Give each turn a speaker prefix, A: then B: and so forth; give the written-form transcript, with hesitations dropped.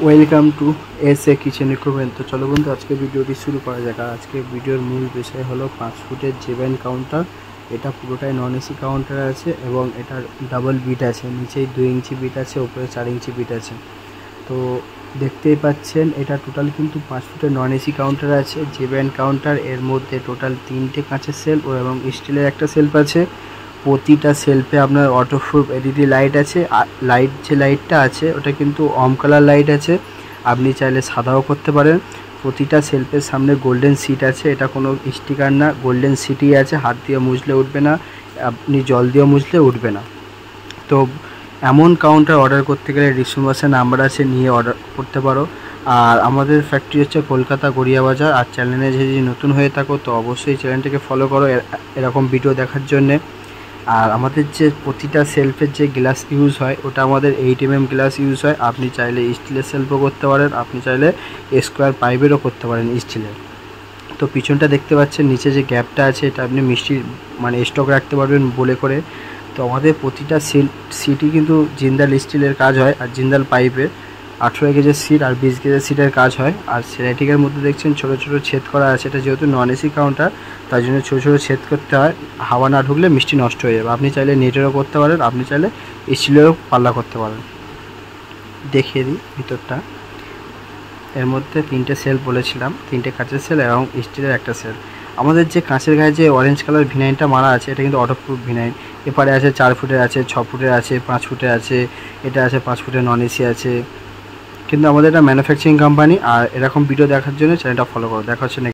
A: Welcome to S A kitchen equipment. তো চলো বন্ধু, আজকে ভিডিওটি শুরু করা যাক। আর আজকে ভিডিওর মূল বিষয় হলো 5 ফুটের জেবেন কাউন্টার। এটা পুরোটাই নন এসি কাউন্টার আছে এবং এটার ডাবল বিট আছে, নিচেই 2 ইঞ্চি বিট আছে, উপরে 4 ইঞ্চি বিট আছে। তো দেখতেই পাচ্ছেন এটা টোটাল কিন্তু 5 ফুটের নন এসি কাউন্টার আছে, জেবেন কাউন্টার। এর মধ্যে টোটাল 3টে কাঁচের সেলফ এবং স্টিলের একটা সেলফ আছে। প্রতিটা সেলফে আপনার ওয়াটারপ্রুফ এলইডি লাইট আছে। আর যে লাইটটা আছে ওটা কিন্তু অম কালার লাইট আছে, আপনি চাইলে সাদাও করতে পারেন। প্রতিটা সেলফের সামনে গোল্ডেন সিট আছে, এটা কোনো স্টিকার না, গোল্ডেন সিটই আছে। হাত দিয়ে মুছলে উঠবে না, আপনি জল দিয়ে মুছলে উঠবে না। তো এমন কাউন্টার অর্ডার করতে গেলে ডিসক্রিপশনে নাম্বার আছে, নিয়ে অর্ডার করতে পারো। আর আমাদের ফ্যাক্টরি হচ্ছে কলকাতা গড়িয়াবাজার। আর চ্যানেলে যদি নতুন হয়ে থাকো তো অবশ্যই চ্যানেলটাকে ফলো করো এরকম ভিডিও দেখার জন্যে। আর আমাদের যে প্রতিটা সেলফের যে গ্লাস ইউজ হয় ওটা আমাদের 8mm গ্লাস ইউজ হয়। আপনি চাইলে স্টিলের সেলফও করতে পারেন, আপনি চাইলে স্কোয়ার পাইপেরও করতে পারেন স্টিলের। তো পিছনটা দেখতে পাচ্ছেন, নিচে যে গ্যাপটা আছে এটা আপনি মিষ্টির স্টক রাখতে পারবেন বলে করে। তো আমাদের প্রতিটা সিটই কিন্তু জিন্দাল স্টিলের কাজ হয়, আর জিন্দাল পাইপের 18 গেজের সিট আর 20 গেজের সিটের কাজ হয়। আর সেরাইটিকের মধ্যে দেখছেন ছোট ছোট ছেদ করা আছে, এটা যেহেতু নন এসি কাউন্টার তার জন্য ছোট ছোট ছেদ করতে হয়, হাওয়া না ঢুকলে মিষ্টি নষ্ট হয়ে যাবে। আপনি চাইলে নেটেরও করতে পারেন, আপনি চাইলে স্টিলেরও পাল্লা করতে পারেন। দেখিয়ে দিই ভিতরটা। এর মধ্যে 3টে সেল বলেছিলাম, 3টে কাঁচের সেল এবং স্টিলের একটা সেল। আমাদের যে কাঁচের গায়ে যে অরেঞ্জ কালার ভিনাইনটা মারা আছে এটা কিন্তু ওয়াটারপ্রুফ ভিনাইন। এপারে আছে 4 ফুটের আছে, 6 ফুটের আছে, 5 ফুটের আছে, এটা আছে 5 ফুটের নন এসি আছে। কিন্তু আমাদের এটা ম্যানুফ্যাকচারিং কোম্পানি। আর এরকম ভিডিও দেখার জন্য চ্যানেলটা ফলো করো। দেখা হচ্ছে